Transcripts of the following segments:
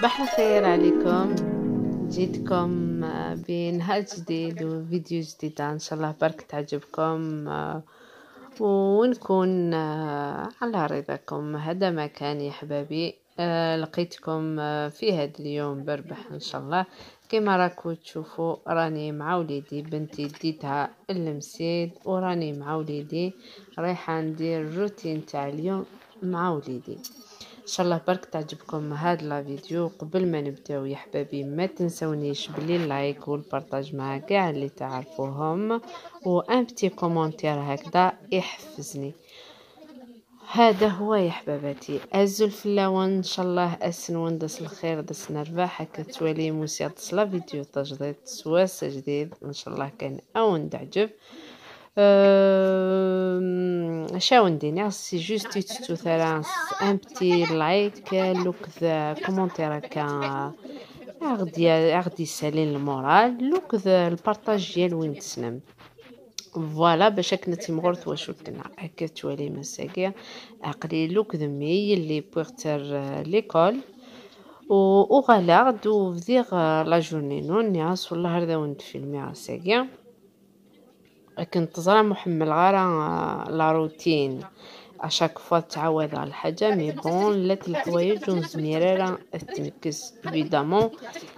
صباح الخير عليكم. جيتكم بنهار جديد وفيديو جديد ان شاء الله برك تعجبكم ونكون على رضاكم. هذا مكان يا حبابي. لقيتكم في هذا اليوم بربح ان شاء الله. كما راكم تشوفوا راني مع وليدي، بنتي ديتها المسيد وراني مع وليدي رايحه ندير الروتين تاع اليوم مع وليدي. ان شاء الله برك تعجبكم هاد لا فيديو. قبل ما نبداو يا حبابي ما تنسونيش بلي اللايك والبارطاج مع كاع اللي تعرفوهم وان بتي كومونتير هكذا يحفزني. هذا هو يا حباباتي. ازو الفلاوه ان شاء الله اسن وندس الخير دس نربح هكا تولي موسيقى لا فيديو تجديد سواس جديد ان شاء الله كان او ندعجب. شاو ندير سي جوست تو ثراس ان بتي لايك لوك ذا كومونتير هكا غدي يسالين المورال لوك ذا البارطاج ديال وين تسلم فوالا باش كنا تيمغرت واش قلنا هكا توالي مساكيا عقلي لوك ذمي اللي بوغتر ليكول وغالا دو فدير لا جورني نون ناس والله هذا وند فيلمي ساكيا كنت زرا محمل غارة لا روتين اشاك فوا تعاود على الحاجه مي بون لات الحوايج ونزميره تنكس ايفيدامون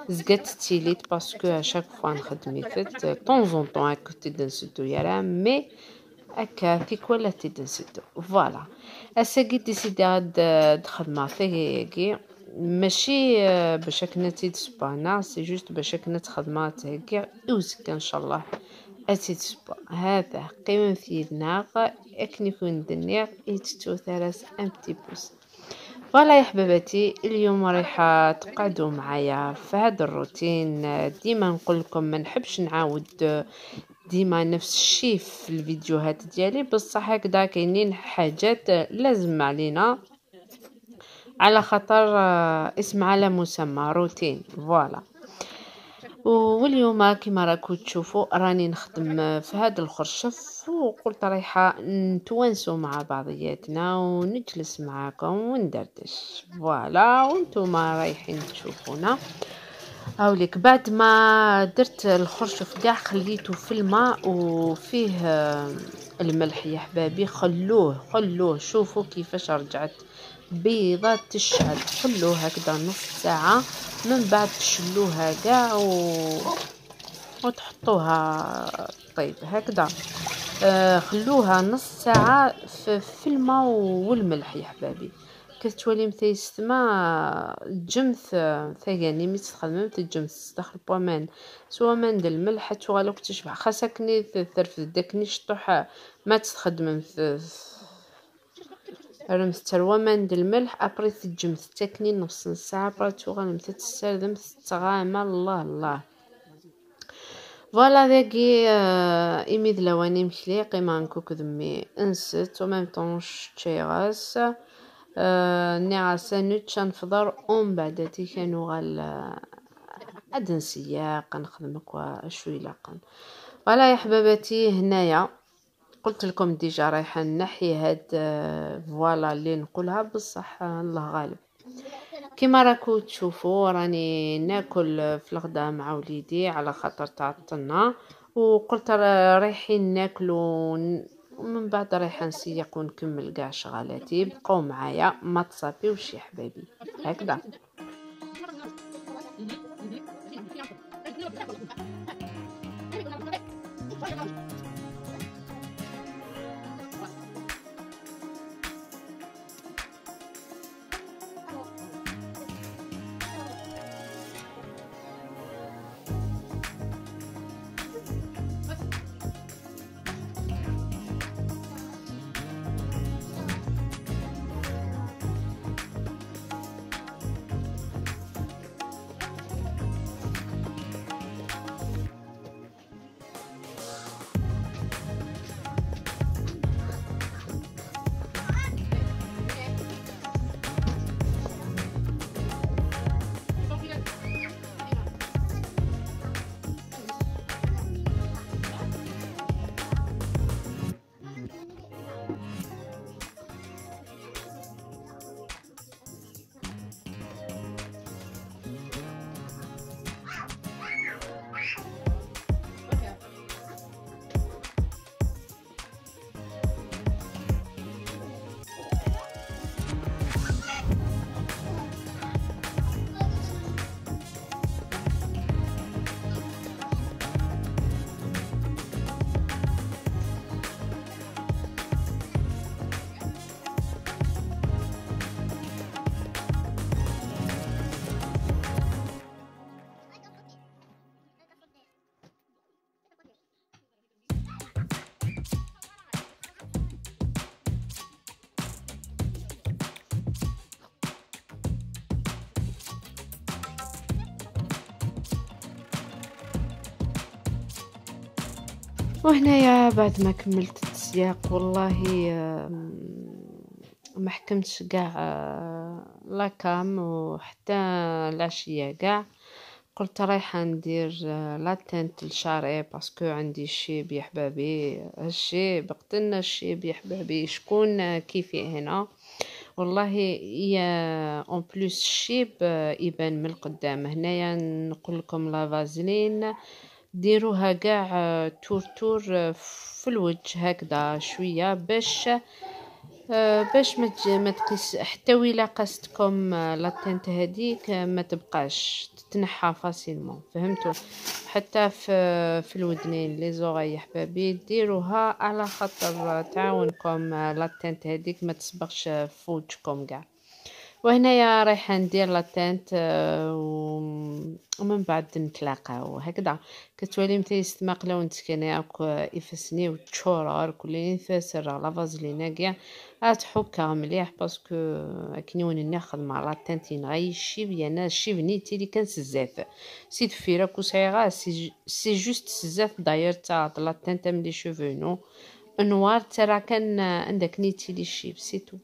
زقات تيليت باسكو اشاك فوا نخدم فت طون طون كنت نسدو يرا مي هكا كيك ولا تدنسدو فوالا. اساكي ديسيدي خدمه هكي ماشي باش كنا تيدسبانا سي جوست باش كنا خدمات هكي اوزك ان شاء الله أتيتسبا هذا قيمة في الناقة أكني كون دنيا إتتو ثلاث أمتي بوس. فوالا يا حباباتي اليوم رايحة تقعدوا معايا في هذا الروتين. ديما نقول لكم ما نحبش نعاود ديما نفس الشيء في الفيديوهات ديالي بصح هكذا كاينين حاجات لازم علينا على خاطر اسم على مسمى روتين فوالا. واليوم كما راكم تشوفوا راني نخدم في هذا الخرشف وقلت رايحه نتوانسوا مع بعضياتنا ونجلس معاكم وندردش فوالا وانتم رايحين تشوفونا. هاوليك بعد ما درت الخرشف كاع خليته في الماء وفيه الملح يا حبابي. خلوه شوفوا كيفاش رجعت بيضة تشعل. خلوه هكذا نص ساعة من بعد تشلوها كاع وتحطوها طيب هكذا. خلوها نص ساعة في الماء والملح يا حبابي. كتولي متيستما الجمث ثاني مي تخدم الجمث تستخدم بومان سوا من الملح توالوك تشبع خاصكني ترفد داكني شطوح ما تستخدم رمز تروى من الملح ابري الجمث تاكني نص ساعه براتو غنمت تستردم تغامى الله فوالا ذاكي ايميد لواني مشلي قيما نكوك دمي انست ومام طونش تشيغاس نعاسة نوتشا نفضر ومن بعد كانوا غال ادن سياق نخدم كوا شوي لاقن. فوالا يا حباباتي هنايا قلت لكم ديجا رايحه نحي هاد فوالا اللي نقولها بصح الله غالب. كما راكو تشوفوا راني ناكل في الغداء مع وليدي على خاطر تعطلنا وقلت رايحين ناكلوا ومن بعد رايحه نسيق ونكمل كاع شغالاتي. بقاو معايا ما تصافيوش يا حبايبي هكذا. وهنايا بعد ما كملت التسياق والله ما حكمتش كاع لاكام وحتى العشية كاع. قلت رايحة ندير لاتنت لشعري باسكو عندي الشيب يا حبابي، الشيب قتلنا الشيب يا حبابي، شكون كيفي هنا والله. يا اون بلوس الشيب يبان من القدام. هنايا نقول لكم لا فازلين ديروها كاع تور تور في الوجه هكذا شويه باش ما تقيس حتى ولا قاستكم لاتنت هذيك ما تبقاش تتنحى فاسيلمون، فهمتوا؟ حتى في الودنين لي زوغي حبابي ديروها على خاطر تعاونكم لاتنت هذيك ما تصبغش في وجهكم كاع. وهنايا رايحه ندير لاتنت ومن بعد نتلاقاو هكذا. كتولي متى يستمق لو نتكني اكو يفسني وتشورر كل نفسر لا فازلينا كاع اتحكا مليح باسكو كنيون ناخذ مع لاتنتين غاي الشيب انا الشيب نيتي اللي كان سزاف سيت في راكو صغيره سي جوست سزاف داير تاع لاتنت من لي شوفو نوار ترى كان عندك نيتي لي الشيب سيتو.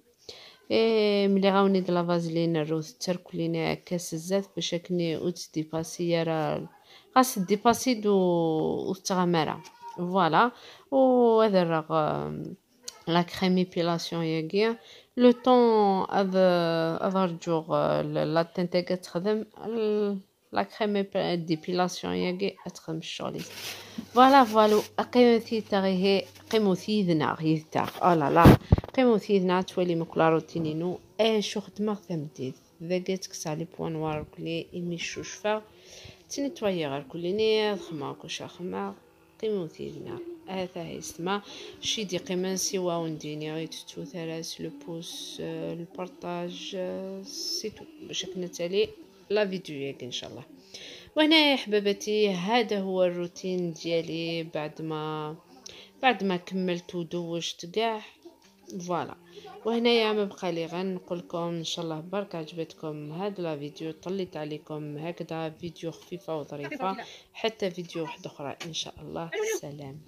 ملي غاوني د لا فازلين الروز تركلينا كاس الزيت باش كني اوت ديباسي راه خاص ديباسي دو تغمرة فوالا. وهذا الرغ لا كريم ايبيلاسيون ياكيا لو طون اظهر جوغ لا تنتاكا تخدم لا كريم ديبيلاسيون ياكي اتخدم الشغل فوالا فوالو. قيمتي تاغي قيمتي ذنا غيتا او لا لا قيمتي ذنا تولي مكلا روتينينو شو خدمه ثمديد ذاكيتك سالي بوان وار كلي يمشو شفا تنتوي غير كلي ني خما كوش خما قيمتي ذنا هذا يسمى شي دي قيمه سوا ونديني غير تو ثلاث لو بوس البارطاج سيتو باش نتالي لا فيديو ياك ان شاء الله. وهنا يا حبابتي هذا هو الروتين ديالي بعد ما كملت ودوشت كاع فوالا. وهنايا ما بقى لي غير نقول لكم ان شاء الله برك عجبتكم هذا لا فيديو، طليت عليكم هكذا فيديو خفيفه وظريفه، حتى فيديو واحد اخرى ان شاء الله. سلام.